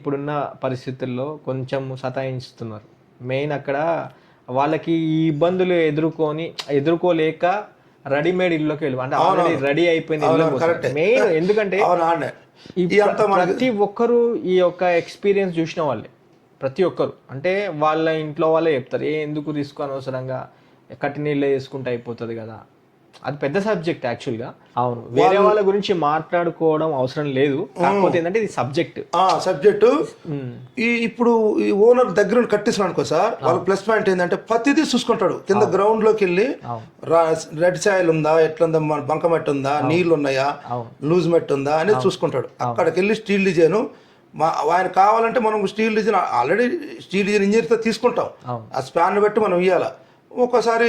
ఇప్పుడున్న పరిస్థితుల్లో కొంచెం సతాయిస్తున్నారు. మెయిన్ అక్కడ వాళ్ళకి ఈ ఇబ్బందులు ఎదుర్కోలేక రెడీమేడ్ ఇల్లులోకి వెళ్ళి అంటే ఆల్రెడీ రెడీ అయిపోయిన ఇల్లు మెయిన్. ఎందుకంటే ప్రతి ఒక్కరు ఈ యొక్క ఎక్స్పీరియన్స్ చూసిన వాళ్ళే, ప్రతి ఒక్కరు. అంటే వాళ్ళ ఇంట్లో వాళ్ళే చెప్తారు, ఎందుకు రిస్క్ అనవసరంగా కట్టిన ఇల్లు వేసుకుంటే అయిపోతుంది కదా. అది పెద్ద సబ్జెక్ట్ యాక్చువల్గా. అవును, వేరే వాళ్ళ గురించి మాట్లాడుకోవడం అవసరం లేదు, కాకపోతే ఏంటంటే ఇది సబ్జెక్టు. ఇప్పుడు ఈ ఓనర్ దగ్గర కట్టిస్తున్నాడు అనుకో సార్, వాళ్ళ ప్లస్ పాయింట్ ఏంటంటే ప్రతిదీ చూసుకుంటాడు. కింద గ్రౌండ్ లోకి వెళ్ళి రెడ్ సాయిల్ ఉందా, ఎట్లుందా, బంక మట్టి ఉందా, నీళ్లు ఉన్నాయా, లూజ్ మట్టి ఉందా అనేది చూసుకుంటాడు. అక్కడికి వెళ్ళి స్టీల్ డిజైన్ ఆయన కావాలంటే మనం steel design already steel design ఇంజనీర్తో తీసుకుంటాం. ఆ స్పాన్ బట్టి మనం ఇవ్వాలి. ఒక్కోసారి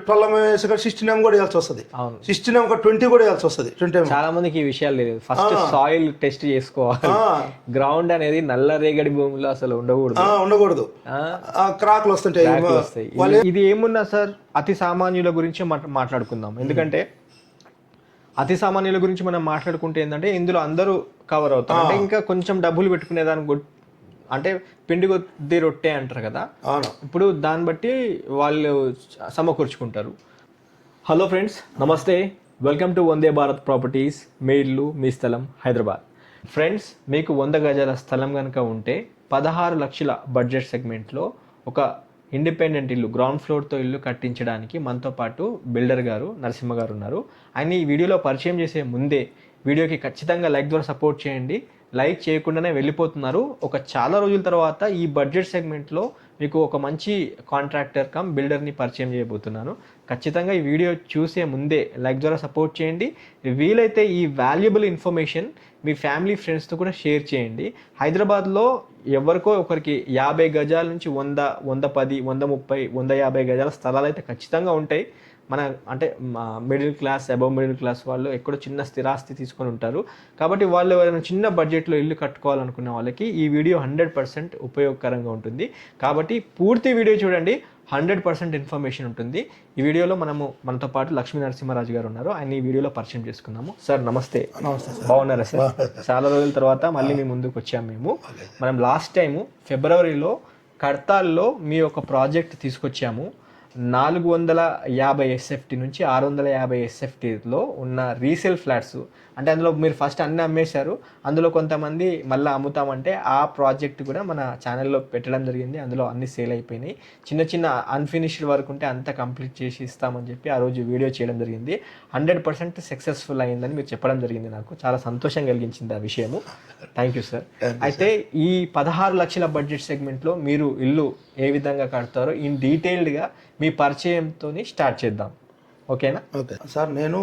12 16 కూడా వేయాల్సి వస్తుంది, 16 20 కూడా వేయాల్సి వస్తుంది. చాలా మందికి ఈ విషయాలు లేదు. ఫస్ట్ సాయిల్ టెస్ట్ చేసుకోవాలి. గ్రౌండ్ అనేది నల్ల రేగడి భూమిలో అసలు ఉండకూడదు, క్రాక్లు వస్తుంటాయి. ఇది ఏమున్నా సార్, అతి సామాన్యుల గురించి మాట్లాడుకుందాం. ఎందుకంటే అతి సామాన్యుల గురించి మనం మాట్లాడుకుంటే ఏంటంటే ఇందులో అందరూ కవర్ అవుతారు. అంటే ఇంకా కొంచెం డబ్బులు పెట్టుకునే దానికి అంటే పిండి కొద్ది రొట్టె అంటారు కదా, ఇప్పుడు దాన్ని బట్టి వాళ్ళు సమకూర్చుకుంటారు. హలో ఫ్రెండ్స్, నమస్తే, welcome to Vande Bharat properties. మీ ఇల్లు మీ స్థలం, హైదరాబాద్. ఫ్రెండ్స్, మీకు 100 గజాల స్థలం కనుక ఉంటే 16 లక్షల బడ్జెట్ సెగ్మెంట్లో ఒక ఇండిపెండెంట్ ఇల్లు, గ్రౌండ్ ఫ్లోర్తో ఇల్లు కట్టించడానికి మనతో పాటు బిల్డర్ గారు నరసింహ గారు ఉన్నారు. ఆయన ఈ వీడియోలో పరిచయం చేసే ముందే వీడియోకి ఖచ్చితంగా లైక్ ద్వారా సపోర్ట్ చేయండి. లైక్ చేయకుండానే వెళ్ళిపోతున్నారు. చాలా రోజుల తర్వాత ఈ బడ్జెట్ సెగ్మెంట్లో మీకు ఒక మంచి కాంట్రాక్టర్ కమ్ బిల్డర్ని పరిచయం చేయబోతున్నాను. ఖచ్చితంగా ఈ వీడియో చూసే ముందే లైక్ ద్వారా సపోర్ట్ చేయండి. వీలైతే ఈ వాల్యుబుల్ ఇన్ఫర్మేషన్ మీ ఫ్యామిలీ ఫ్రెండ్స్తో కూడా షేర్ చేయండి. హైదరాబాద్లో ఎవరికో ఒకరికి 50 గజాల నుంచి 100, 110, 130, 150 గజాల స్థలాలు అయితే ఖచ్చితంగా ఉంటాయి. మన అంటే middle class, above middle class వాళ్ళు ఎక్కడో చిన్న స్థిరాస్తి తీసుకొని ఉంటారు. కాబట్టి వాళ్ళు ఎవరైనా చిన్న బడ్జెట్లో ఇల్లు కట్టుకోవాలనుకున్న వాళ్ళకి ఈ వీడియో 100% ఉపయోగకరంగా ఉంటుంది. కాబట్టి పూర్తి వీడియో చూడండి, 100% ఇన్ఫర్మేషన్ ఉంటుంది. ఈ వీడియోలో మనతో పాటు లక్ష్మీ నరసింహరాజు గారు ఉన్నారు. ఆయన ఈ వీడియోలో పరిచయం చేసుకుందాము. సార్ నమస్తే. బాగున్నారా సార్? చాలా రోజుల తర్వాత మళ్ళీ మీ ముందుకు వచ్చాము. మనం లాస్ట్ టైము ఫిబ్రవరిలో కడతాల్లో మీ యొక్క ప్రాజెక్ట్ తీసుకొచ్చాము. 450 SFT నుంచి 650 SFTలో ఉన్న రీసేల్ ఫ్లాట్స్. అంటే అందులో మీరు ఫస్ట్ అన్నీ అమ్మేశారు, అందులో కొంతమంది మళ్ళీ అమ్ముతామంటే ఆ ప్రాజెక్ట్ కూడా మన ఛానల్లో పెట్టడం జరిగింది. అందులో అన్ని సేల్ అయిపోయినాయి. చిన్న అన్ఫినిష్డ్ వర్క్ ఉంటే అంతా కంప్లీట్ చేసి ఇస్తామని చెప్పి ఆ రోజు వీడియో చేయడం జరిగింది. 100% సక్సెస్ఫుల్ అయిందని మీరు చెప్పడం జరిగింది. నాకు చాలా సంతోషం కలిగించింది ఆ విషయము. Thank you sir. అయితే ఈ 16 లక్షల బడ్జెట్ సెగ్మెంట్లో మీరు ఇల్లు ఏ విధంగా కడతారో ఇన్ డీటెయిల్డ్గా మీ పరిచయంతో స్టార్ట్ చేద్దాం, ఓకేనా? ఓకే సార్, నేను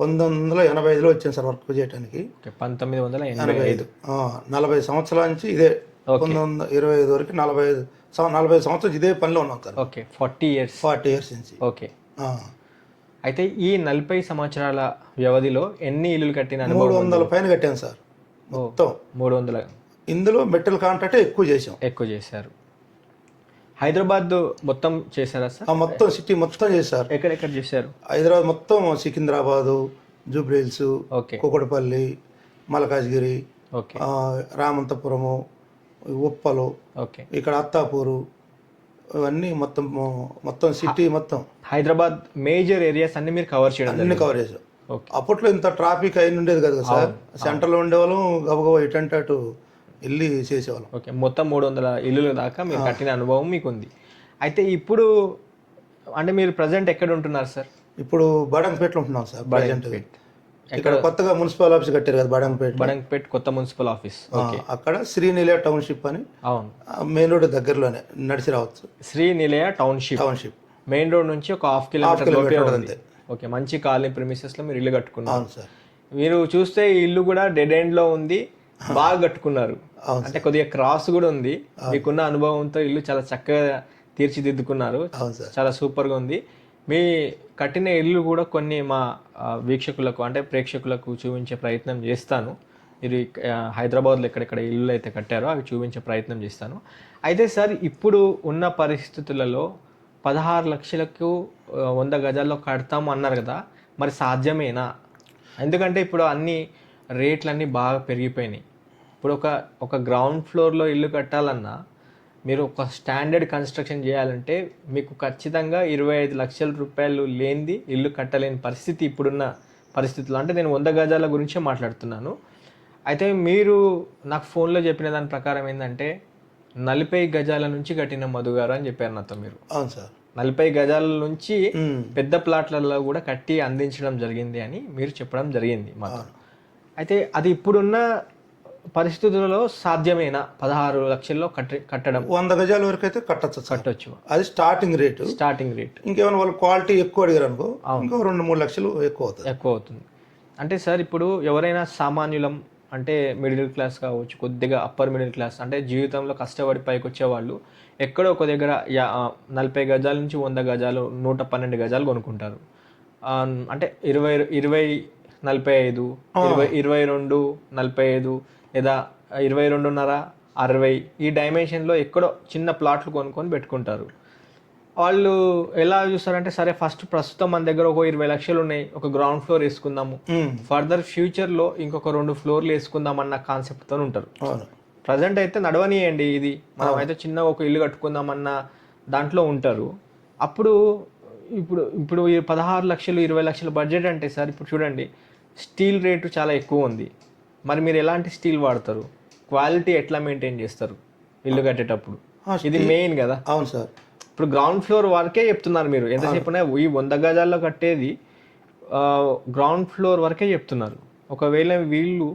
1985లో వచ్చాను సార్ వర్క్ చేయడానికి. 1985. 40 సంవత్సరాల నుంచి ఇదే, 1925 వరకు 40 సంవత్సరాలు ఇదే పనిలో ఉన్నాం సార్. ఓకే, 40 ఇయర్స్ నుంచి. ఓకే. అయితే ఈ 40 సంవత్సరాల వ్యవధిలో ఎన్ని ఇల్లులు కట్టిన? 300 పైన కట్టాను సార్ మొత్తం. 300. ఇందులో మెటల్ కాంట్రాక్ట్ ఎక్కువ చేశారు. హైదరాబాద్ మొత్తం చేశారా సార్? మొత్తం సిటీ మొత్తం చేశారు. ఎక్కడెక్కడ చేశారు? హైదరాబాద్ మొత్తం, సికింద్రాబాదు, జూబ్లీహిల్స్, కూకట్పల్లి, మల్కాజ్గిరి, రామంతపురము, ఉప్పలు, ఇక్కడ అత్తాపూరు, ఇవన్నీ మొత్తం సిటీ మొత్తం. హైదరాబాద్ మేజర్ ఏరియాస్ అన్ని మీరు కవర్ చేశారు. అప్పట్లో ఇంత ట్రాఫిక్ అయిన ఉండేది కదా సార్. సెంటర్లో ఉండేవాళ్ళం, గబగబా ఇటంటే అటు వెళ్ళి చేసేవాళ్ళం. ఓకే, మొత్తం 300 ఇల్లుల దాకా మీరు కట్టిన అనుభవం మీకు ఉంది. అయితే ఇప్పుడు అంటే మీరు ప్రజెంట్ ఎక్కడ ఉంటున్నారు సార్? ఇప్పుడు బడంగపేటలో ఉంటున్నాం సార్. ఇక్కడ కొత్తగా మున్సిపల్ ఆఫీస్ కట్టారు కదా, బడంగపేట్ కొత్త మున్సిపల్ ఆఫీస్. అక్కడ శ్రీనిలయ టౌన్షిప్ అని, అవును, మెయిన్ రోడ్ దగ్గరలోనే నడిచి రావచ్చు. శ్రీనిలయ టౌన్షిప్ మెయిన్ రోడ్ నుంచి ఒక హాఫ్ కిలోమీటర్ అంతే. ఓకే, మంచి కాలనీ ప్రిమిసెస్ లో మీరు ఇల్లు కట్టుకున్నారు సార్. మీరు చూస్తే ఈ ఇల్లు కూడా డెడ్ ఎండ్ లో ఉంది, బాగా కట్టుకున్నారు. అంటే కొద్దిగా క్రాస్ కూడా ఉంది. మీకున్న అనుభవంతో ఇల్లు చాలా చక్కగా తీర్చిదిద్దుకున్నారు. చాలా సూపర్ గా ఉంది. మీ కట్టిన ఇల్లు కూడా కొన్ని మా వీక్షకులకు అంటే ప్రేక్షకులకు చూపించే ప్రయత్నం చేస్తాను. మీరు హైదరాబాద్లో ఎక్కడెక్కడ ఇల్లు అయితే కట్టారో అవి చూపించే ప్రయత్నం చేస్తాను. అయితే సార్, ఇప్పుడు ఉన్న పరిస్థితులలో 16 లక్షలకు 100 గజాల్లో కడతాము అన్నారు కదా, మరి సాధ్యమేనా? ఎందుకంటే ఇప్పుడు అన్ని రేట్లన్నీ బాగా పెరిగిపోయినాయి. ఇప్పుడు ఒక గ్రౌండ్ ఫ్లోర్లో ఇల్లు కట్టాలన్నా మీరు ఒక స్టాండర్డ్ కన్స్ట్రక్షన్ చేయాలంటే మీకు ఖచ్చితంగా 25 లక్షల రూపాయలు లేనిది ఇల్లు కట్టలేని పరిస్థితి ఇప్పుడున్న పరిస్థితుల్లో. అంటే నేను 100 గజాల గురించే మాట్లాడుతున్నాను. అయితే మీరు నాకు ఫోన్లో చెప్పిన దాని ప్రకారం ఏంటంటే 40 గజాల నుంచి కట్టిన మధు గారు అని చెప్పారు నాతో మీరు. అవును సార్. 40 గజాల నుంచి పెద్ద ప్లాట్లలో కూడా కట్టి అందించడం జరిగింది అని మీరు చెప్పడం జరిగింది మాకు. అయితే అది ఇప్పుడున్న పరిస్థితులలో సాధ్యమేనా 16 లక్షల్లో కట్టడం? 100 గజాల వరకు అయితే కట్టచ్చు. అది స్టార్టింగ్ రేట్. ఇంకేమైనా వాళ్ళు క్వాలిటీ ఎక్కువ అడిగారు అనుకో ఇంకో 2-3 లక్షలు ఎక్కువ అవుతుంది. అంటే సార్ ఇప్పుడు ఎవరైనా సామాన్యులం అంటే మిడిల్ క్లాస్ కావచ్చు, కొద్దిగా అప్పర్ మిడిల్ క్లాస్ అంటే జీవితంలో కష్టపడి పైకి వచ్చేవాళ్ళు ఎక్కడో ఒక దగ్గర 40 గజాల నుంచి 100 గజాలు 112 గజాలు కొనుక్కుంటారు. అంటే 20 45 22 45 లేదా 22.5 60 ఈ డైమెన్షన్లో ఎక్కడో చిన్న ప్లాట్లు కొనుక్కొని పెట్టుకుంటారు. వాళ్ళు ఎలా చూస్తారంటే సరే ప్రస్తుతం మన దగ్గర ఒక 20 లక్షలు ఉన్నాయి, ఒక గ్రౌండ్ ఫ్లోర్ వేసుకుందాము, ఫర్దర్ ఫ్యూచర్లో ఇంకొక 2 ఫ్లోర్లు వేసుకుందాం అన్న కాన్సెప్ట్తో ఉంటారు. ప్రజెంట్ అయితే నడవనియండి, ఇది మనం అయితే చిన్న ఒక ఇల్లు కట్టుకుందామన్న దాంట్లో ఉంటారు. అప్పుడు ఇప్పుడు 16 లక్షలు 20 లక్షల బడ్జెట్ అంటే సార్ ఇప్పుడు చూడండి స్టీల్ రేటు చాలా ఎక్కువ ఉంది. మరి మీరు ఎలాంటి స్టీల్ వాడతారు, క్వాలిటీ ఎట్లా మెయింటైన్ చేస్తారు ఇల్లు కట్టేటప్పుడు? ఇది మెయిన్ కదా. అవును సార్. ఇప్పుడు గ్రౌండ్ ఫ్లోర్ వరకే చెప్తున్నారు మీరు, ఎంతసేపు ఈ 100 గజాల్లో కట్టేది గ్రౌండ్ ఫ్లోర్ వరకే చెప్తున్నారు. ఒకవేళ వీళ్ళు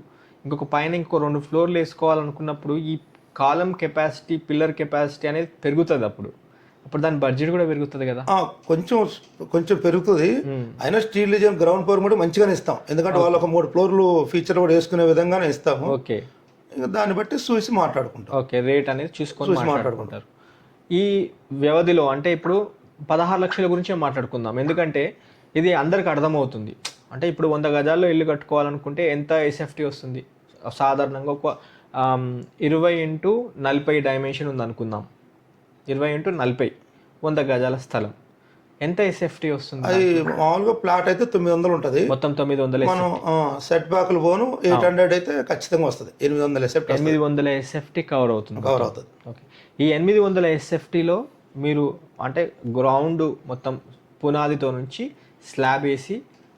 ఇంకొక పైన ఇంకో 2 ఫ్లోర్లు వేసుకోవాలనుకున్నప్పుడు ఈ కాలం కెపాసిటీ పిల్లర్ కెపాసిటీ అనేది పెరుగుతుంది. అప్పుడు దాని బడ్జెట్ కూడా పెరుగుతుంది కదా. కొంచెం పెరుగుతుంది. అయినా స్టీల్ డిజైన్ గ్రౌండ్ ఫ్లోర్ కూడా మంచిగానే ఇస్తాం, ఎందుకంటే వాళ్ళు ఒక 3 ఫ్లోర్లు ఫీచర్ కూడా వేసుకునే విధంగానే ఇస్తాము. ఓకే, ఇంకా దాన్ని బట్టి చూసి మాట్లాడుకుంటాం. ఓకే, రేట్ అనేది చూసుకొని మాట్లాడుకుంటారు. ఈ వ్యవధిలో అంటే ఇప్పుడు 16 లక్షల గురించే మాట్లాడుకుందాం, ఎందుకంటే ఇది అందరికి అర్థమవుతుంది. అంటే ఇప్పుడు 100 గజాల్లో ఇల్లు కట్టుకోవాలనుకుంటే ఎంత ఎస్ఎఫ్టీ వస్తుంది? సాధారణంగా ఒక 20x40 డైమెన్షన్ ఉంది అనుకుందాం. 20x40 100 గజాల స్థలం ఎంత ఎస్ఎఫ్టీ వస్తుంది? అది మామూలుగా ప్లాట్ అయితే 900 ఉంటుంది, మొత్తం 900. మనం సెట్ బ్యాక్లు పోను 800 అయితే ఖచ్చితంగా వస్తుంది. 800 ఎస్ఎఫ్టీ కవర్ అవుతుంది. ఓకే, ఈ 800 ఎస్ఎఫ్టీలో మీరు అంటే గ్రౌండ్ మొత్తం పునాదితో నుంచి స్లాబ్ వేసి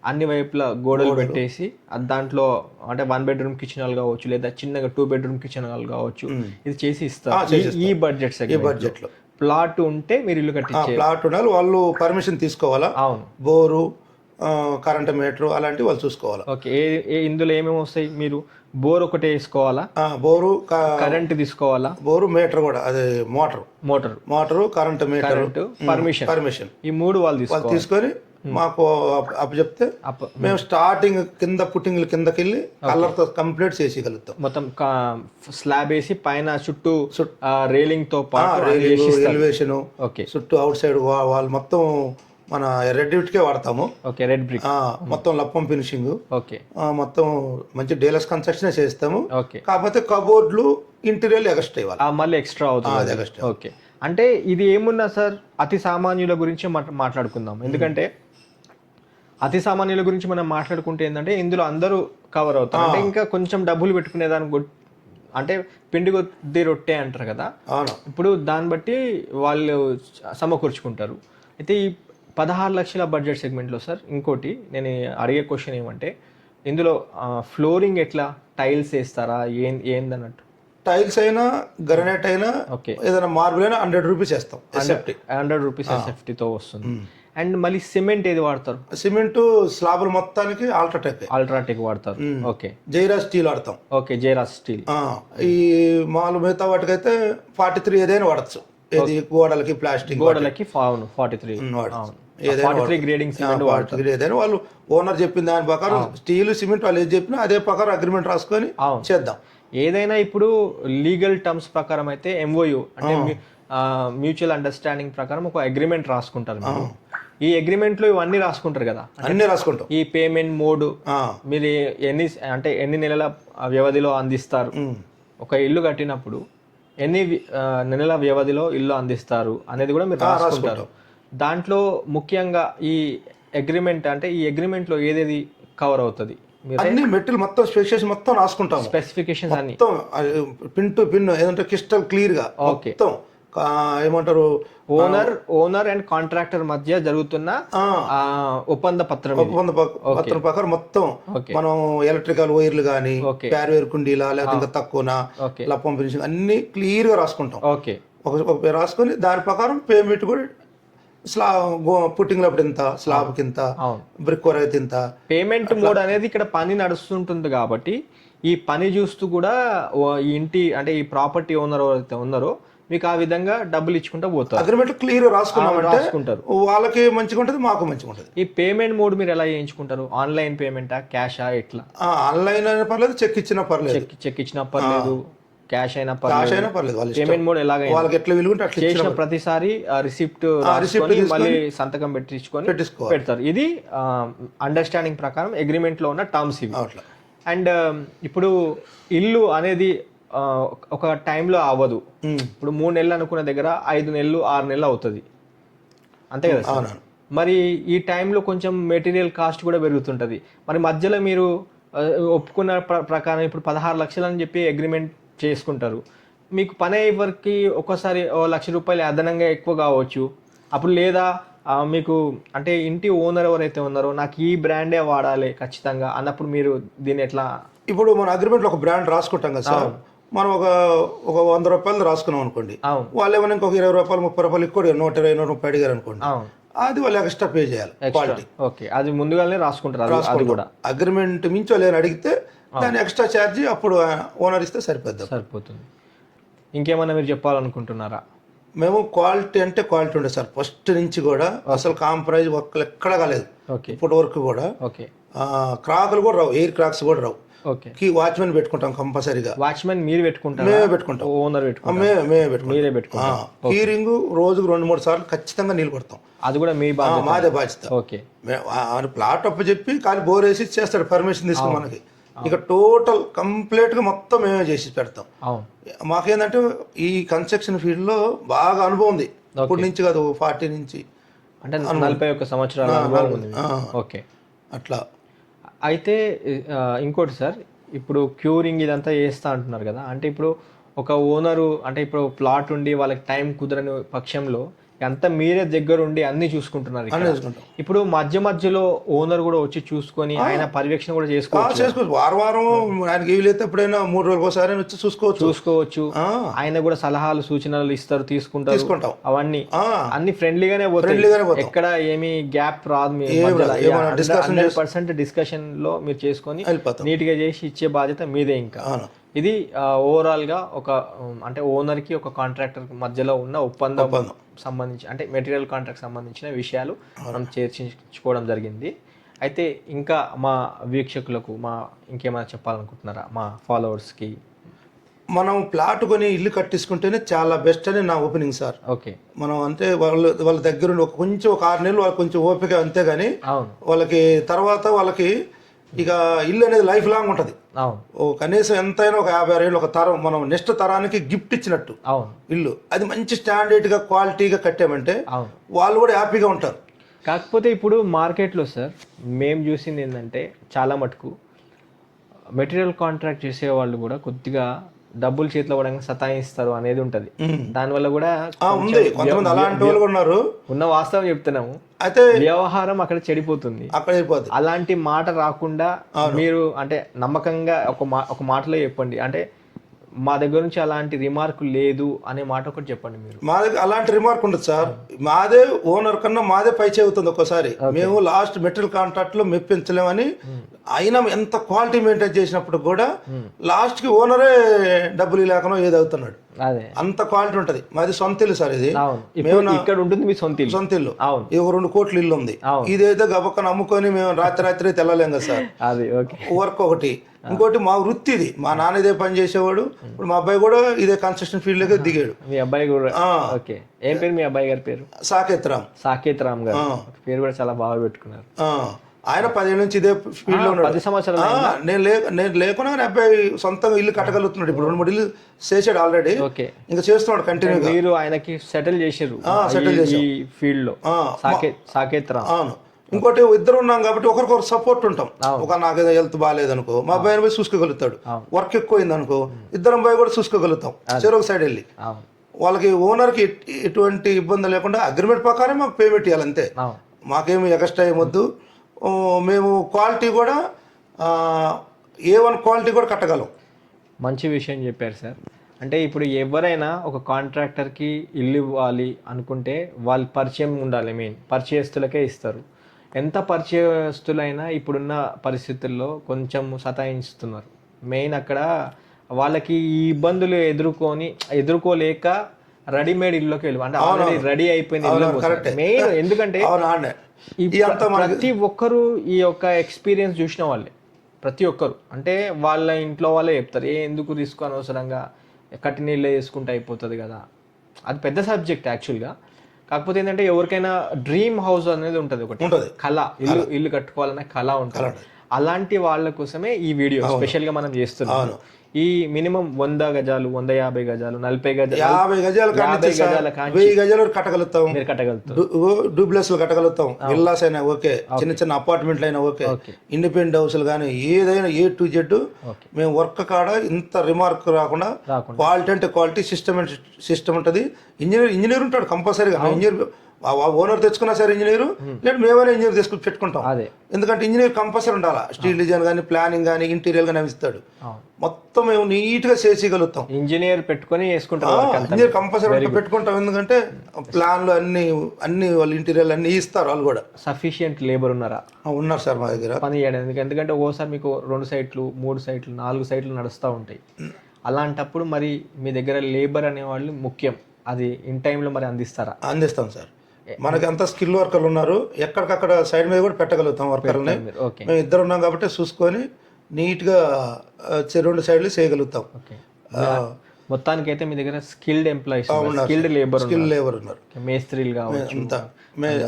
అన్ని వైపులా గోడలు పెట్టేసి దాంట్లో అంటే 1 బెడ్రూమ్ కిచెన్ హాల్ కావచ్చు, లేదా చిన్నగా 2 బెడ్రూమ్ కిచెన్ హాల్ కావచ్చు, ఇది చేసి ఇస్తారు. ఈ బడ్జెట్ లో ప్లాట్ ఉంటే మీరు ఇల్లు కట్టించే ప్లాట్ ఉండాలి. వాళ్ళు పర్మిషన్ తీసుకోవాలా. అవును, బోరు కరెంట్ మీటర్ అలాంటివి వాళ్ళు చూసుకోవాలి. ఓకే, ఇందులో ఏమేమి వస్తాయి? మీరు బోర్ ఒకటే వేసుకోవాలా? బోరు కరెంట్ తీసుకోవాలా? బోరు మీటర్ కూడా, అదే మోటార్ కరెంట్ మీటర్ పర్మిషన్ ఈ 3 వాళ్ళు తీసుకొని మాకు అప్పచెప్తే మేము స్టార్టింగ్ కింద పుట్టింగ్ల కిందకి వెళ్ళి కలర్ తో కంప్లీట్ చేసేయగలుగుతాం. మొత్తం స్లాబ్ వేసి పైన చుట్టూ రైలింగ్ తో ఎలివేషన్, చుట్టూ అవుట్ సైడ్ వాళ్ళు మొత్తం మన రెడ్ ఇటుకే వాడతాము. ఓకే, రెడ్ బ్రిక్ మొత్తం లప్పం ఫినిషింగ్. ఓకే, మొత్తం మంచి డేలస్ కన్స్ట్రక్షన్ చేస్తాము. ఓకే, కాకపోతే కబోర్డ్లు ఇంటీరియర్ ఎక్స్ట్రా ఇవ్వాలి, మళ్ళీ ఎక్స్ట్రా అవుతుంది. ఓకే, అంటే ఇది ఏమున్నా సార్ అతి సామాన్యుల గురించి మాట్లాడుకుందాం, ఎందుకంటే అతి సామాన్యుల గురించి మనం మాట్లాడుకుంటే ఏంటంటే ఇందులో అందరూ కవర్ అవుతారు. అంటే ఇంకా కొంచెం డబ్బులు పెట్టుకునేదానికి అంటే పిండి కొద్ది రొట్టె అంటారు కదా, ఇప్పుడు దాన్ని బట్టి వాళ్ళు సమకూర్చుకుంటారు. అయితే ఈ 16 లక్షల బడ్జెట్ సెగ్మెంట్లో సార్ ఇంకోటి నేను అడిగే క్వశ్చన్ ఏమంటే ఇందులో ఫ్లోరింగ్ ఎట్లా, టైల్స్ వేస్తారా ఏందన్నట్టు? టైల్స్ అయినా గ్రనైట్ అయినా ఏదైనా మార్బుల్ అయినా 100 రూపీస్ వేస్తాం. 100 రూపీస్ ఎస్ఎఫ్టీతో వస్తుంది. అండ్ మళ్ళీ సిమెంట్ ఏది వాడతారు? సిమెంట్ స్లాబులు మొత్తానికి అల్ట్రాటెక్ వాడతారు. ఓకే, జైరా స్టీల్ వాడతాం. Okay, Jaira steel. ఈ మామూలు మిగతా వాటికైతే 43 ఏదైనా వాడచ్చు. ఏది గోడలకి ప్లాస్టిక్ గోడలకి 43 గ్రేడింగ్ సిమెంట్ ఏదైనా వాళ్ళు ఓనర్ చెప్పిన దాని ప్రకారం స్టీల్ సిమెంట్ వాళ్ళు ఏది చెప్పినా అదే ప్రకారం అగ్రిమెంట్ రాసుకొని చేద్దాం. ఏదైనా ఇప్పుడు లీగల్ టర్మ్స్ ప్రకారం అయితే MOU అంటే మ్యూచువల్ అండర్స్టాండింగ్ ప్రకారం ఒక అగ్రిమెంట్ రాసుకుంటారు. ఈ అగ్రిమెంట్ లో ఇవన్నీ రాసుకుంటారు కదా, అన్ని రాసుకుంటాం. ఈ పేమెంట్ మోడ్ మీరు ఎన్ని నెలల వ్యవధిలో అందిస్తారు, ఒక ఇల్లు కట్టినప్పుడు ఎన్ని నెలల వ్యవధిలో ఇల్లు అందిస్తారు అనేది కూడా మీరు రాసుకుంటారు. దాంట్లో ముఖ్యంగా ఈ అగ్రిమెంట్ అంటే ఈ అగ్రిమెంట్ లో ఏదేది కవర్ అవుతుంది? అన్ని మెటీరియల్ మొత్తం స్పెసిఫికేషన్ మొత్తం రాసుకుంటాము. స్పెసిఫికేషన్స్ అన్ని మొత్తం పిన్ టు పిన్ ఏదంటే క్రిస్టల్ క్లియర్ గా మొత్తం ఏమంటారు ఓనర్ అండ్ కాంట్రాక్టర్ మధ్య జరుగుతున్న ఒప్పంద పత్రం ప్రకారం మొత్తం మనం ఎలక్ట్రికల్ వైర్లు కానీ ప్యార్వేర్ కుండీలా లేకపోతే ఇంకా తక్కువనా లప్పం ఫినిషింగ్ అన్ని క్లియర్ గా రాసుకుంటాం. ఒక రాసుకొని దాని ప్రకారం పేమెంట్ కూడా పుట్టింగ్ అప్పుడు ఇంత, స్లాబ్ కింత, బ్రిక్ వర్క్ అయితే ఇంత. పేమెంట్ మోడ్ అనేది ఇక్కడ పని నడుస్తుంటుంది కాబట్టి ఈ పని చూస్తూ కూడా ఈ ఇంటి అంటే ఈ ప్రాపర్టీ ఓనర్ ఎవరైతే ఉన్నారో మీకు ఆ విధంగా డబ్బులు ఇచ్చుకుంటూ పోతారు. అగ్రిమెంట్ క్లియర్ రాసుకుంటారు, వాళ్ళకి మంచిగా ఉంటుంది, మాకు మంచిగా ఉంటుంది. ఈ పేమెంట్ మోడ్ మీరు ఎలా చేయించుకుంటారు? ఆన్లైన్ పేమెంటా, క్యాషా, ఎట్లా? ఆన్లైన్ అయినా పర్లేదు, చెక్ ఇచ్చినా పర్లేదు, చెక్ ఇచ్చినా పర్లేదు, క్యాష్ అయినా పర్లేదు. పేమెంట్ మోడ్ ఎలాగ వాళ్ళకి ఎట్లా విలువ చేసిన ప్రతిసారి రిసిప్ట్ మళ్ళీ సంతకం పెట్టించుకొని పెడతారు. ఇది అండర్స్టాండింగ్ ప్రకారం అగ్రిమెంట్ లో ఉన్న టర్మ్స్ ఇవి. అండ్ ఇప్పుడు ఇల్లు అనేది ఒక టైంలో అవ్వదు. ఇప్పుడు 3 నెలలు అనుకున్న దగ్గర 5 నెలలు 6 నెలలు అవుతుంది, అంతే కదా సార్? మరి ఈ టైంలో కొంచెం మెటీరియల్ కాస్ట్ కూడా పెరుగుతుంటుంది. మరి మధ్యలో మీరు ఒప్పుకున్న ప్రకారం ఇప్పుడు 16 లక్షలు అని చెప్పి అగ్రిమెంట్ చేసుకుంటారు. మీకు పని అయ్యే వరకు ఒక్కోసారి ₹1,00,000 అదనంగా ఎక్కువ కావచ్చు. అప్పుడు లేదా మీకు అంటే ఇంటి ఓనర్ ఎవరైతే ఉన్నారో నాకు ఈ బ్రాండే వాడాలి ఖచ్చితంగా అన్నప్పుడు మీరు దీన్ని ఎట్లా? ఇప్పుడు మన అగ్రిమెంట్లో ఒక బ్రాండ్ రాసుకుంటాం కదా సార్, మనం ఒక ₹100 రాసుకున్నాం అనుకోండి, వాళ్ళు ఏమైనా ఇంకొక ₹20 ₹30 ఎక్కువ ₹120 ₹130 అడిగారు అనుకోండి, అది వాళ్ళు ఎక్స్ట్రా పే చేయాలి. క్వాలిటీ అది ముందుగానే రాసుకుంటారు. అగ్రిమెంట్ మించి వాళ్ళు ఏమైనా అడిగితే దాని ఎక్స్ట్రా ఛార్జ్ అప్పుడు ఓనర్ ఇస్తే సరిపోతుంది. ఇంకేమన్నా మీరు చెప్పాలనుకుంటున్నారా? మేము క్వాలిటీ అంటే క్వాలిటీ ఉండే సార్, ఫస్ట్ నుంచి కూడా అసలు కాంప్రమైజ్ ఒక్కలు ఎక్కడ కాలేదు ఇప్పటి వరకు కూడా. క్రాకులు కూడా రావు, ఎయిర్ క్రాక్స్ కూడా రావు. వాచ్మెన్ పెట్టుకుంటాం కంపల్సరీగా. వాచ్మెన్ మీరు పెట్టుకుంటారు? మేమే పెట్టుకుంటాం. ఓనర్ మేమే పెట్టుకుంటాం. కీరింగ్ రోజుకు 2-3 సార్లు ఖచ్చితంగా నీళ్ళు కొడతాం. అది కూడా మాదే బాధ్యత. ప్లాట్ అప్పు చెప్పి కానీ బోర్ వేసి చేస్తాడు, పర్మిషన్ తీసుకుని మనకి. ఇక టోటల్ కంప్లీట్ గా మొత్తం మేమే చేసి పెడతాం. మాకేందంటే ఈ కన్స్ట్రక్షన్ ఫీల్డ్ లో బాగా అనుభవం ఉంది, ఇప్పటి నుంచి కాదు 40 నుంచి, అంటే 41 సంవత్సరాలు. అట్లా. అయితే ఇంకోటి సార్, ఇప్పుడు క్యూరింగ్ ఇదంతా చేస్తా అంటున్నారు కదా, అంటే ఇప్పుడు ఒక ఓనరు అంటే ఇప్పుడు ప్లాట్ ఉండి వాళ్ళకి టైం కుదరని పక్షంలో అంతా మీరే దగ్గరుండి అన్ని చూసుకుంటున్నారు. ఇప్పుడు మధ్యలో ఓనర్ కూడా వచ్చి చూసుకొని ఆయన పర్యవేక్షణ కూడా చేసుకోవచ్చు. వారం ఆయనకి వీలైతే ఎప్పుడైనా 3 రోజులకు ఒకసారి వచ్చి చూసుకోవచ్చు. ఆయన కూడా సలహాలు సూచనలు ఇస్తారు, తీసుకుంటాం. అవన్నీ అన్ని ఫ్రెండ్లీగానే పోతాయి, ఎక్కడ ఏమి గ్యాప్ రాదు. 100% డిస్కషన్ లో మీరు చేసుకొని నీట్ గా చేసి ఇచ్చే బాధ్యత మీదే. ఇంకా ఇది ఓవరాల్ గా ఒక అంటే ఓనర్ కి ఒక కాంట్రాక్టర్ మధ్యలో ఉన్న ఒప్పందం సంబంధించి అంటే మెటీరియల్ కాంట్రాక్ట్ సంబంధించిన విషయాలు మనం చర్చించుకోవడం జరిగింది. అయితే ఇంకా మా వీక్షకులకు ఇంకేమైనా చెప్పాలనుకుంటున్నారా మా ఫాలోవర్స్కి? మనం ప్లాట్ కొని ఇల్లు కట్టించుకుంటేనే చాలా బెస్ట్ అని నా ఓపెనింగ్ సార్. మనం అంటే వాళ్ళ దగ్గర కొంచెం ఒక 6 నెలలు వాళ్ళకి కొంచెం ఓపిక, అంతేగాని వాళ్ళకి తర్వాత వాళ్ళకి ఇక ఇల్లు అనేది లైఫ్ లాంగ్ ఉంటుంది. కనీసం ఎంతైనా ఒక 50 ఏళ్ళు ఒక తరం మనం నెక్స్ట్ తరానికి గిఫ్ట్ ఇచ్చినట్టు ఇల్లు. అది మంచి స్టాండర్డ్ గా క్వాలిటీగా కట్టామంటే వాళ్ళు కూడా హ్యాపీగా ఉంటారు. కాకపోతే ఇప్పుడు మార్కెట్లో సార్ మేము చూసింది ఏంటంటే చాలా మటుకు మెటీరియల్ కాంట్రాక్ట్ చేసే వాళ్ళు కూడా కొద్దిగా డబ్బులు చేతిలో పడంగా సతాయిస్తారు అనేది ఉంటది. దానివల్ల కూడా అలాంటి వాళ్ళు ఉన్నారు. ఉన్న వాస్తవం చెప్తున్నాము, అయితే వ్యవహారం అక్కడ చెడిపోతుంది. అలాంటి మాట రాకుండా మీరు అంటే నమ్మకంగా ఒక మాటలో చెప్పండి, అంటే మా దగ్గర నుంచి అలాంటి రిమార్క్ లేదు అనే మాట ఒకటి చెప్పండి మీరు. మా దగ్గర అలాంటి రిమార్క్ ఉండదు సార్, మాదే ఓనర్ కన్నా మాదే పై చెబుతుంది. ఒక్కోసారి మేము లాస్ట్ మెటీరియల్ కాంట్రాక్ట్ లో మెప్పించలేమని అయినా ఎంత క్వాలిటీ మెయింటైన్ చేసినప్పుడు కూడా లాస్ట్ కి ఓనరే డబ్బులు లేకనో ఏది అవుతున్నాడు. అంత క్వాలిటీ ఉంటది. మాది సొంత ఇల్లు సార్, ఇది ఇక్కడ ఉంటుంది మీ సొంత ఇల్లు. ఇది 2 కోట్ల ఇల్లు ఉంది. ఇదైతే గబక్కన అమ్ముకొని మేము రాత్రి తెల్లలేం కదా సార్. వర్క్ ఒకటి, ఇంకోటి మా వృత్తి ఇది. మా నాన్న ఇదే పని చేసేవాడు, ఇప్పుడు మా అబ్బాయి కూడా ఇదే కన్స్ట్రక్షన్ ఫీల్డ్ లోకి దిగాడు. మీ అబ్బాయి కూడా ఏం పేరు మీ అబ్బాయి గారి పేరు? సాకేత్ రామ్ గారు. పేరు కూడా చాలా బాగా పెట్టుకున్నారు. ఆయన 10 ఏళ్ళ నుంచి ఇదే ఫీల్డ్ లో ఉన్నాడు. 10 సంవత్సరాలు. నేను లేకున్నా అబ్బాయి సొంతంగా ఇల్లు కట్టగలుగుతున్నాడు. ఇప్పుడు 2-3 ఇల్లు చేసాడు ఆల్రెడీ, ఇంకా చేస్తున్నాడు కంటిన్యూగా. మీరు ఆయనకి సెటిల్ చేశారు ఈ ఫీల్డ్ లో. సాకేత్ రామ్. అవును. ఇంకోటి ఇద్దరు ఉన్నాం కాబట్టి ఒకరికొకరు సపోర్ట్ ఉంటాం. ఒక నాకు ఏదో హెల్త్ బాగాలేదు అనుకో మా అబ్బాయిని పోయి చూసుకోగలుగుతాడు, వర్క్ ఎక్కువైంది అనుకో ఇద్దరం పోయి కూడా చూసుకోగలుగుతాం చెరొక సైడ్ వెళ్ళి. వాళ్ళకి ఓనర్కి ఎటువంటి ఇబ్బంది లేకుండా అగ్రిమెంట్ ప్రకారం మాకు పేమెంట్ ఇవ్వాలి అంతే, మాకేమి ఎక్స్ట్రా ఏమొద్దు. మేము క్వాలిటీ కూడా A1 క్వాలిటీ కూడా కట్టగలం. మంచి విషయం చెప్పారు సార్. అంటే ఇప్పుడు ఎవరైనా ఒక కాంట్రాక్టర్కి ఇల్లు ఇవ్వాలి అనుకుంటే వాళ్ళు పరిచయం ఉండాలి, మెయిన్ పరిచయస్తులకే ఇస్తారు. ఎంత పరిచయస్తులైనా ఇప్పుడున్న పరిస్థితుల్లో కొంచెం సతాయిస్తున్నారు. మెయిన్ అక్కడ వాళ్ళకి ఈ ఇబ్బందులు ఎదుర్కోలేక రెడీమేడ్ ఇల్లుకి వెళ్ళి అంటే ఆల్రెడీ రెడీ అయిపోయిన ఇల్లు మెయిన్. ఎందుకంటే ప్రతి ఒక్కరు ఈ యొక్క ఎక్స్పీరియన్స్ చూసిన వాళ్ళే, ప్రతి ఒక్కరు అంటే వాళ్ళ ఇంట్లో వాళ్ళే చెప్తారు ఎందుకు రిస్క్ అనవసరంగా కట్టి నీళ్ళే వేసుకుంటే అయిపోతుంది కదా. అది పెద్ద సబ్జెక్ట్ యాక్చువల్గా. కాకపోతే ఏంటంటే ఎవరికైనా డ్రీమ్ హౌస్ అనేది ఉంటుంది, ఒకటి కళ, ఇల్లు కట్టుకోవాలనే కళ ఉంటుంది. అలాంటి వాళ్ళ కోసమే ఈ వీడియో స్పెషల్గా మనం చేస్తున్నాం. ఈ మినిమం 100 గజాలు, 150 గజాలు, 40 గజాలు, 50 గజాలు, 1000 గజాలు కట్టగలుగుతాం. మీరు కట్టగలుగుతాం, డూప్లెక్స్లు కట్టగలుగుతాం, విల్లాస్ అయినా ఓకే, చిన్న చిన్న అపార్ట్మెంట్లు అయినా ఓకే, ఇండిపెండెంట్ హౌస్లు కానీ ఏదైనా A to Z మేము వర్క్ కాడ ఇంత రిమార్క్ రాకుండా క్వాలిటీ అంటే క్వాలిటీ, సిస్టమ్ ఉంటుంది. ఇంజనీర్ ఉంటాడు కంపల్సరీగా. ఇంజనీర్ ఓనర్ తెచ్చుకున్నా సరే ఇంజనీరు, లేదు మేమైనా ఇంజనీర్ తీసుకుని పెట్టుకుంటాం. ఎందుకంటే ఇంజనీర్ కంపల్సరీ ఉండాలా. స్టీల్ డిజైన్ కానీ, ప్లానింగ్ కానీ, ఇంటీరియర్ కానీ ఇస్తాడు. మొత్తం మేము నీట్గా చేసేయగలుగుతాం. ఇంజనీర్ పెట్టుకుని ఇంజనీర్ కంపల్సరీ పెట్టుకుంటాం. ఎందుకంటే ప్లాన్లు అన్ని వాళ్ళు ఇంటీరియర్ అన్ని ఇస్తారు. వాళ్ళు కూడా సఫిషియంట్ లేబర్ ఉన్నారా? ఉన్నారు సార్ మా దగ్గర పని చేయడానికి. ఎందుకంటే ఓసారి మీకు 2 సైట్లు, 3 సైట్లు, 4 సైట్లు నడుస్తూ ఉంటాయి. అలాంటప్పుడు మరి మీ దగ్గర లేబర్ అనేవాళ్ళు ముఖ్యం. అది ఇన్ టైంలో మరి అందిస్తారా? అందిస్తాం సార్. మనకి అంతా స్కిల్ వర్కర్లు ఉన్నారు, ఎక్కడికక్కడ సైడ్ మీద కూడా పెట్టగలుగుతాం వర్కర్ని. మేము ఇద్దరు ఉన్నాం కాబట్టి చూసుకొని నీట్గా 2 సైడ్లు చేయగలుగుతాం. మొత్తానికి అయితే మీ దగ్గర స్కిల్డ్ ఎంప్లాయీస్, స్కిల్డ్ లేబర్ ఉన్నారు, మేస్త్రీలు కావచ్చు,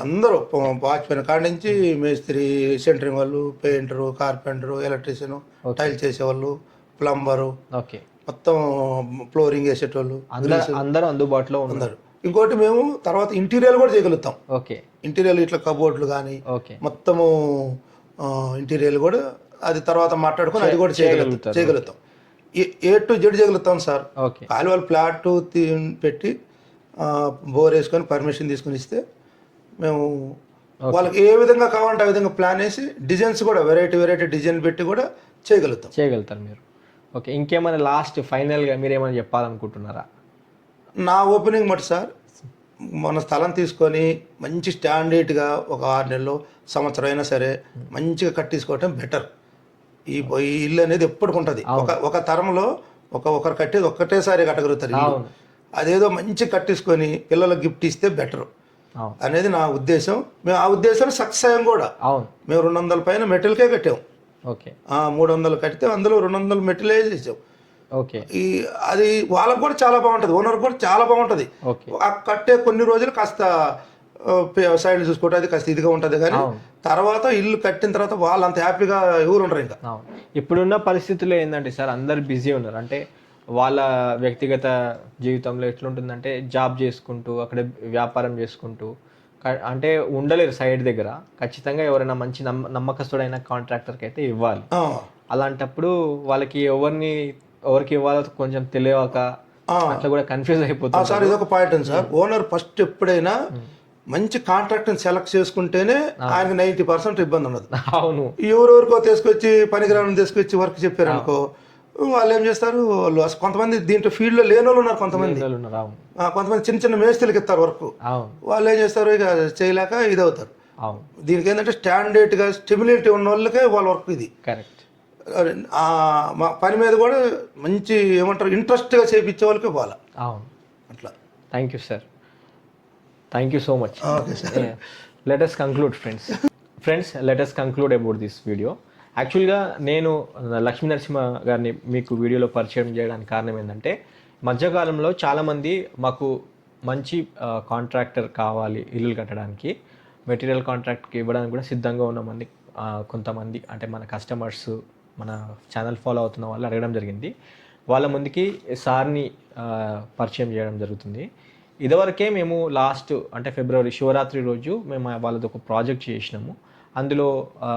అందరూ వాచ్మెన్ కాడి నుంచి మేస్త్రి, సెంటరింగ్ వాళ్ళు, పెయింటరు, కార్పెంటరు, ఎలక్ట్రీషియన్, టైల్ చేసేవాళ్ళు, ప్లంబరు, మొత్తం ఫ్లోరింగ్ వేసేటోళ్ళు అందరూ అందుబాటులో ఉన్నారు. ఇంకోటి మేము తర్వాత ఇంటీరియర్ కూడా చేయగలుగుతాం. ఇంటీరియర్ ఇట్లా కబోర్డ్లు కానీ మొత్తము ఇంటీరియర్ కూడా అది తర్వాత మాట్లాడుకొని అది కూడా చేయగలుగుతాం. A to Z చేయగలుగుతాం సార్. వాళ్ళు ఫ్లాట్ పెట్టి బోర్ వేసుకొని పర్మిషన్ తీసుకుని ఇస్తే మేము వాళ్ళకి ఏ విధంగా కావాలంటే ఆ విధంగా ప్లాన్ వేసి డిజైన్స్ కూడా వెరైటీ డిజైన్ పెట్టి కూడా చేయగలుగుతారు మీరు. ఓకే, ఇంకేమైనా లాస్ట్ ఫైనల్గా మీరు ఏమైనా చెప్పాలనుకుంటున్నారా? నా ఓపెనింగ్ మటు సార్, మన స్థలం తీసుకొని మంచి స్టాండర్డ్గా ఒక 6 నెలలు, సంవత్సరం అయినా సరే మంచిగా కట్టేసుకోవటం బెటర్. ఈ ఇల్లు అనేది ఎప్పటికి ఉంటుంది. ఒక తరంలో ఒకరు కట్టేది ఒక్కటేసారి కట్టగలుగుతారు ఇల్లు. అదేదో మంచి కట్టేసుకొని పిల్లలకు గిఫ్ట్ ఇస్తే బెటర్ అనేది నా ఉద్దేశం. మేము ఆ ఉద్దేశాన్ని సక్సెస్ అయ్యాం కూడా. మేము 200 పైన మెటీరియల్కే కట్టాం. 300 కట్టితే అందులో 200 మెటీరియల్ చేసాం. అది వాళ్ళకు కూడా చాలా బాగుంటుంది, ఓనర్ కూడా చాలా బాగుంటుంది. కట్టే కొన్ని రోజులు కాస్త సైడ్లు చూసుకోవటం అది కాస్త ఇదిగా ఉంటుంది, కానీ తర్వాత ఇల్లు కట్టిన తర్వాత వాళ్ళు అంత హ్యాపీగా ఎవరు ఉండరు. ఇంకా ఇప్పుడున్న పరిస్థితుల్లో ఏంటంటే సార్, అందరు బిజీ ఉన్నారు. అంటే వాళ్ళ వ్యక్తిగత జీవితంలో ఎట్లుంటుందంటే జాబ్ చేసుకుంటూ అక్కడ వ్యాపారం చేసుకుంటూ అంటే ఉండలేరు సైడ్ దగ్గర. ఖచ్చితంగా ఎవరైనా మంచి నమ్మకస్తుడైన కాంట్రాక్టర్కి అయితే ఇవ్వాలి. అలాంటప్పుడు వాళ్ళకి ఎవరికి ఇవ్వాలో కొంచెం తెలియక అట్లా కూడా కన్ఫ్యూజ్ అయిపోతుంది సార్. ఇదొక పాయింట్ ఉంది సార్. ఓనర్ ఫస్ట్ ఎప్పుడైనా మంచి కాంట్రాక్టర్ని సెలెక్ట్ చేసుకుంటేనే ఆయనకి 90% ఇబ్బంది ఉండదు. అవును, ఎవరెవరికో తీసుకొచ్చి పనికిరాని తీసుకొచ్చి వర్క్ చెప్పారు అనుకో, వాళ్ళు ఏం చేస్తారు, వాళ్ళు కొంతమంది దీంట్లో ఫీల్డ్లో లేని వాళ్ళు ఉన్నారు, కొంతమంది చిన్న మేస్త్రీలకు ఇస్తారు వర్క్. వాళ్ళు ఏం చేస్తారు, ఇక చేయలేక ఇదవుతారు. దీనికి ఏంటంటే స్టాండర్డ్గా స్టెబిలిటీ ఉన్న వాళ్ళకే వాళ్ళ వర్క్ ఇది. మా పని మీద కూడా మంచి ఏమంటారు ఇంట్రెస్ట్గా చేయించే వాళ్ళకి ఇవ్వాలి. అట్లా. Thank you sir, thank you so much. Let us conclude friends, let us conclude about this video. యాక్చువల్గా నేను లక్ష్మీ నరసింహ గారిని మీకు వీడియోలో పరిచయం చేయడానికి కారణం ఏంటంటే, మధ్యకాలంలో చాలామంది మాకు మంచి కాంట్రాక్టర్ కావాలి ఇల్లు కట్టడానికి, మెటీరియల్ కాంట్రాక్ట్కి ఇవ్వడానికి కూడా సిద్ధంగా ఉన్నామండి. కొంతమంది అంటే మన కస్టమర్స్, మన ఛానల్ ఫాలో అవుతున్న వాళ్ళు అడగడం జరిగింది. వాళ్ళ ముందుకి సార్ని పరిచయం చేయడం జరుగుతుంది. ఇదివరకే మేము లాస్ట్ అంటే ఫిబ్రవరి శివరాత్రి రోజు మేము వాళ్ళది ఒక ప్రాజెక్ట్ చేసినాము. అందులో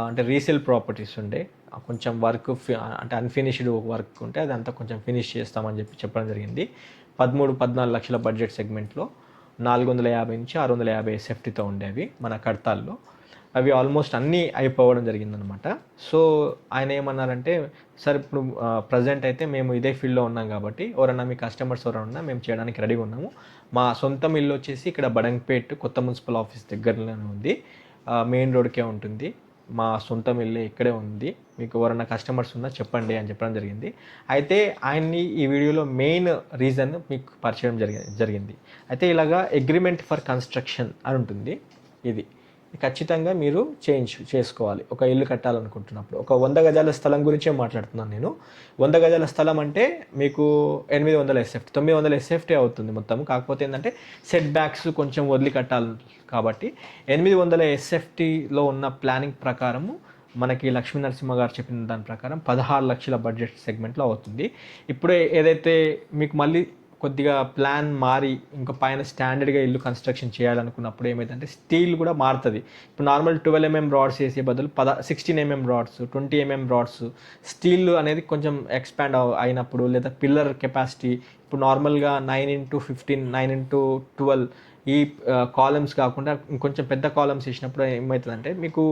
అంటే రీసేల్ ప్రాపర్టీస్ ఉండే కొంచెం వర్క్ అంటే అన్ఫినిష్డ్ వర్క్ ఉంటే అదంతా కొంచెం ఫినిష్ చేస్తామని చెప్పడం జరిగింది. 13-14 లక్షల బడ్జెట్ సెగ్మెంట్లో 450 నుంచి 650 ఎస్ఎఫ్టీతో ఉండేవి మన కడతాల్లో. అవి ఆల్మోస్ట్ అన్నీ అయిపోవడం జరిగిందనమాట. సో ఆయన ఏమన్నారంటే, సార్ ఇప్పుడు ప్రజెంట్ అయితే మేము ఇదే ఫీల్డ్లో ఉన్నాం కాబట్టి ఎవరన్నా మీ కస్టమర్స్ ఎవరైనా ఉన్నా మేము చేయడానికి రెడీగా ఉన్నాము. మా సొంతం ఇల్లు వచ్చేసి ఇక్కడ బడంగపేట్ కొత్త మున్సిపల్ ఆఫీస్ దగ్గరలోనే ఉంది, మెయిన్ రోడ్కే ఉంటుంది. మా సొంతం ఇల్లు ఇక్కడే ఉంది, మీకు ఎవరైనా కస్టమర్స్ ఉన్నా చెప్పండి అని చెప్పడం జరిగింది. అయితే ఆయన్ని ఈ వీడియోలో మెయిన్ రీజన్ మీకు పరిచయం జరిగింది. అయితే ఇలాగా అగ్రిమెంట్ ఫర్ కన్స్ట్రక్షన్ అని ఉంటుంది. ఇది ఖచ్చితంగా మీరు చేసుకోవాలి ఒక ఇల్లు కట్టాలనుకుంటున్నప్పుడు. ఒక 100 గజాల స్థలం గురించే మాట్లాడుతున్నాను నేను. 100 గజాల స్థలం అంటే మీకు 800 ఎస్ఎఫ్టీ 900 ఎస్ఎఫ్టీ అవుతుంది మొత్తం. కాకపోతే ఏంటంటే సెట్ బ్యాక్స్ కొంచెం వదిలి కట్టాలి కాబట్టి 800 ఎస్ఎఫ్టీలో ఉన్న ప్లానింగ్ ప్రకారము మనకి లక్ష్మీ నరసింహ గారు చెప్పిన దాని ప్రకారం 16 లక్షల బడ్జెట్ సెగ్మెంట్లో అవుతుంది. ఇప్పుడే ఏదైతే మీకు మళ్ళీ కొద్దిగా ప్లాన్ మారి ఇంకా పైన స్టాండర్డ్గా ఇల్లు కన్స్ట్రక్షన్ చేయాలనుకున్నప్పుడు ఏమైందంటే స్టీల్ కూడా మారుతుంది. ఇప్పుడు నార్మల్ 12 mm రాడ్స్ వేసే బదులు 16 mm rods, 20 mm rods, steel అనేది కొంచెం ఎక్స్పాండ్ అయినప్పుడు, లేదా పిల్లర్ కెపాసిటీ ఇప్పుడు నార్మల్గా 9x15, 9x12 ఈ కాలమ్స్ కాకుండా ఇంకొంచెం పెద్ద కాలమ్స్ వేసినప్పుడు ఏమవుతుందంటే మీకు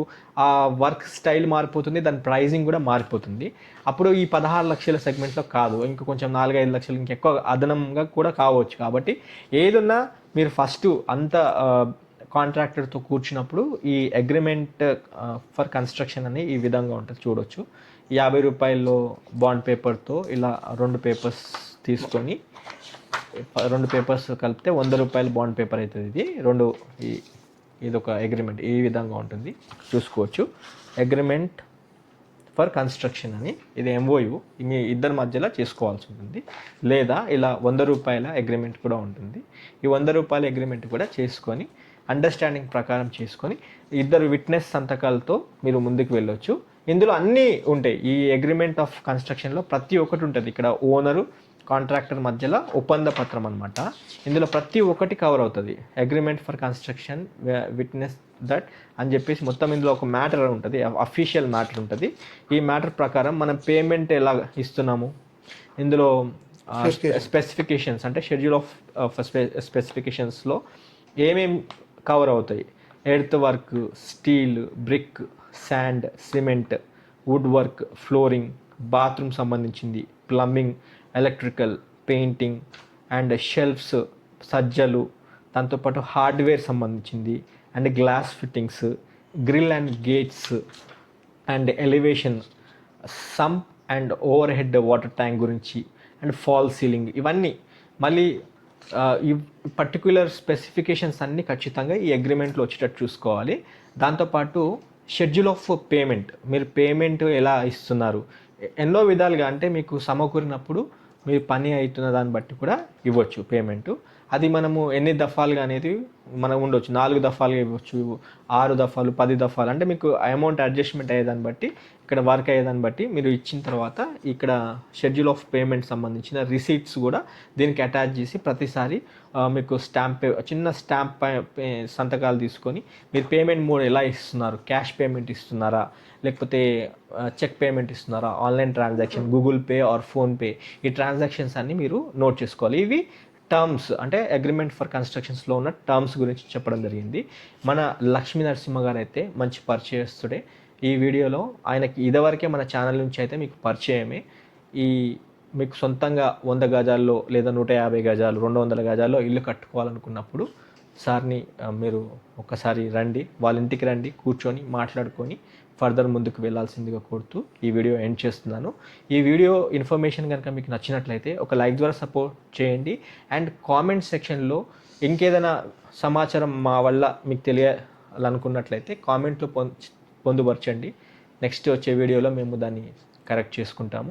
ఆ వర్క్ స్టైల్ మారిపోతుంది, దాని ప్రైజింగ్ కూడా మారిపోతుంది. అప్పుడు ఈ 16 లక్షల సెగ్మెంట్లో కాదు, ఇంకా కొంచెం 4-5 లక్షలు ఇంకెక్కువ అదనంగా కూడా కావచ్చు. కాబట్టి ఏదున్నా మీరు ఫస్ట్ అంత కాంట్రాక్టర్తో కూర్చున్నప్పుడు ఈ అగ్రిమెంట్ ఫర్ కన్స్ట్రక్షన్ అని ఈ విధంగా ఉంటుంది, చూడొచ్చు. 50 రూపాయల్లో బాండ్ పేపర్తో ఇలా 2 పేపర్స్ తీసుకొని 2 పేపర్స్ కలిపితే 100 రూపాయలు బాండ్ పేపర్ అవుతుంది. ఇది ఒక అగ్రిమెంట్ ఈ విధంగా ఉంటుంది, చూసుకోవచ్చు. అగ్రిమెంట్ ఫర్ కన్స్ట్రక్షన్ అని, ఇది ఎంఓయు మీ ఇద్దరి మధ్యలో చేసుకోవాల్సి ఉంటుంది. లేదా ఇలా 100 రూపాయల అగ్రిమెంట్ కూడా ఉంటుంది. ఈ 100 రూపాయల అగ్రిమెంట్ కూడా చేసుకొని అండర్స్టాండింగ్ ప్రకారం చేసుకొని ఇద్దరు విట్నెస్ సంతకాలతో మీరు ముందుకు వెళ్ళొచ్చు. ఇందులో అన్నీ ఉంటాయి. ఈ అగ్రిమెంట్ ఆఫ్ కన్స్ట్రక్షన్లో ప్రతి ఒక్కటి ఉంటుంది. ఇక్కడ ఓనరు కాంట్రాక్టర్ మధ్యలో ఒప్పంద పత్రం అనమాట. ఇందులో ప్రతి ఒక్కటి కవర్ అవుతుంది. Agreement for construction, witness that అని చెప్పేసి మొత్తం ఇందులో ఒక మ్యాటర్ ఉంటుంది, అఫీషియల్ మ్యాటర్ ఉంటుంది. ఈ మ్యాటర్ ప్రకారం మనం పేమెంట్ ఎలా ఇస్తున్నాము, ఇందులో స్పెసిఫికేషన్స్ అంటే షెడ్యూల్ ఆఫ్ స్పెసిఫికేషన్స్లో ఏమేమి కవర్ అవుతాయి, earth work, steel, brick, sand, cement, wood work, flooring, bathroom సంబంధించింది, plumbing, electrical, painting and shelves, సజ్జలు, దాంతోపాటు హార్డ్వేర్ సంబంధించింది and glass fittings, grill and gates and elevation, sump and overhead water tank గురించి and fall ceiling, ఇవన్నీ మళ్ళీ ఈ particular specifications అన్నీ ఖచ్చితంగా ఈ అగ్రిమెంట్లో వచ్చేటట్టు చూసుకోవాలి. దాంతోపాటు షెడ్యూల్ ఆఫ్ పేమెంట్, మీరు పేమెంట్ ఎలా ఇస్తున్నారు, ఎన్నో విధాలుగా అంటే మీకు సమకూరినప్పుడు మీరు పని అవుతున్న దాన్ని బట్టి కూడా ఇవ్వచ్చు పేమెంటు. అది మనము ఎన్ని దఫాలుగా అనేది మనం ఉండొచ్చు, 4 దఫాలుగా ఇవ్వచ్చు, 6 దఫాలు, 10 దఫాలు, అంటే మీకు అమౌంట్ అడ్జస్ట్మెంట్ అయ్యేదాన్ని బట్టి, ఇక్కడ వర్క్ అయ్యేదాన్ని బట్టి మీరు ఇచ్చిన తర్వాత ఇక్కడ షెడ్యూల్ ఆఫ్ పేమెంట్ సంబంధించిన రిసీట్స్ కూడా దీనికి అటాచ్ చేసి ప్రతిసారి మీకు చిన్న స్టాంప్ సంతకాలు తీసుకొని మీరు పేమెంట్ మోడ్ ఎలా ఇస్తున్నారు, క్యాష్ పేమెంట్ ఇస్తున్నారా, లేకపోతే చెక్ పేమెంట్ ఇస్తున్నారా, online transaction, Google pay are PhonePe, ఈ ట్రాన్సాక్షన్స్ అన్నీ మీరు నోట్ చేసుకోవాలి. ఇవి టర్మ్స్ అంటే అగ్రిమెంట్ ఫర్ కన్స్ట్రక్షన్స్లో ఉన్న టర్మ్స్ గురించి చెప్పడం జరిగింది. మన లక్ష్మీ నరసింహ గారు అయితే మంచి పరిచయస్తుడే. ఈ వీడియోలో ఆయనకి ఇదివరకే మన ఛానల్ నుంచి అయితే మీకు పరిచయమే. మీకు సొంతంగా 100 గజాల్లో లేదా 150 గజాలు, 200 గజాల్లో ఇల్లు కట్టుకోవాలనుకున్నప్పుడు సార్ని మీరు ఒక్కసారి రండి, వాళ్ళ ఇంటికి రండి, కూర్చొని మాట్లాడుకొని ఫర్దర్ ముందుకు వెళ్ళాల్సిందిగా కోరుతూ ఈ వీడియో ఎండ్ చేస్తున్నాను. ఈ వీడియో ఇన్ఫర్మేషన్ కనుక మీకు నచ్చినట్లయితే ఒక లైక్ ద్వారా సపోర్ట్ చేయండి. అండ్ కామెంట్ సెక్షన్లో ఇంకేదైనా సమాచారం మా వల్ల మీకు తెలియాలనుకున్నట్లయితే కామెంట్లో పొందుపరచండి. నెక్స్ట్ వచ్చే వీడియోలో మేము దాన్ని కరెక్ట్ చేసుకుంటాము.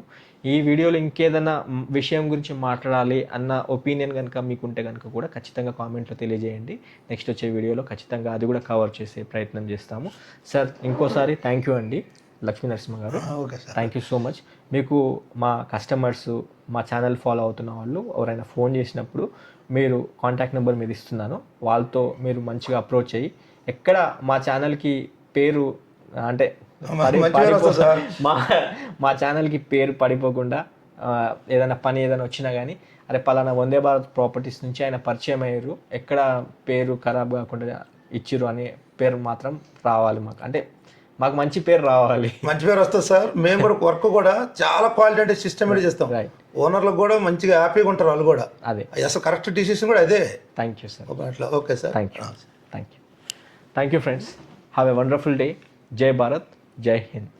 ఈ వీడియోలో ఇంకేదైనా విషయం గురించి మాట్లాడాలి అన్న ఒపీనియన్ కనుక మీకుంటే కనుక కూడా ఖచ్చితంగా కామెంట్లో తెలియజేయండి. నెక్స్ట్ వచ్చే వీడియోలో ఖచ్చితంగా అది కూడా కవర్ చేసే ప్రయత్నం చేస్తాము. సార్ ఇంకోసారి థ్యాంక్ యూ అండి లక్ష్మీ నరసింహ గారు. Okay sir, thank you so much. మీకు మా కస్టమర్స్, మా ఛానల్ ఫాలో అవుతున్న వాళ్ళు ఎవరైనా ఫోన్ చేసినప్పుడు మీరు కాంటాక్ట్ నెంబర్ మీద ఇస్తున్నాను, వాళ్ళతో మీరు మంచిగా అప్రోచ్ అయ్యి, ఎక్కడ మా ఛానల్కి పేరు అంటే మంచి పేరు వస్తుంది సార్. మా మా ఛానల్కి పేరు పడిపోకుండా ఏదైనా పని ఏదైనా వచ్చినా కానీ అరే పలానా వందే భారత్ ప్రాపర్టీస్ నుంచి ఆయన పరిచయం అయ్యారు, ఎక్కడ పేరు ఖరాబ్ కాకుండా ఇచ్చిర్రు అనే పేరు మాత్రం రావాలి మాకు. అంటే మాకు మంచి పేరు రావాలి. మంచి పేరు వస్తుంది సార్. మేము కూడా వర్క్ కూడా చాలా క్వాలిటీ అంటే సిస్టమేటిక్ చేస్తాం. రైట్. ఓనర్లకు కూడా మంచిగా హ్యాపీగా ఉంటారు వాళ్ళు కూడా. అదే అసలు కరెక్ట్ డిసిషన్ కూడా అదే. Thank you sir. అట్లా okay sir. Thank you friends. Have a wonderful day. జై భారత్, జై హింద్.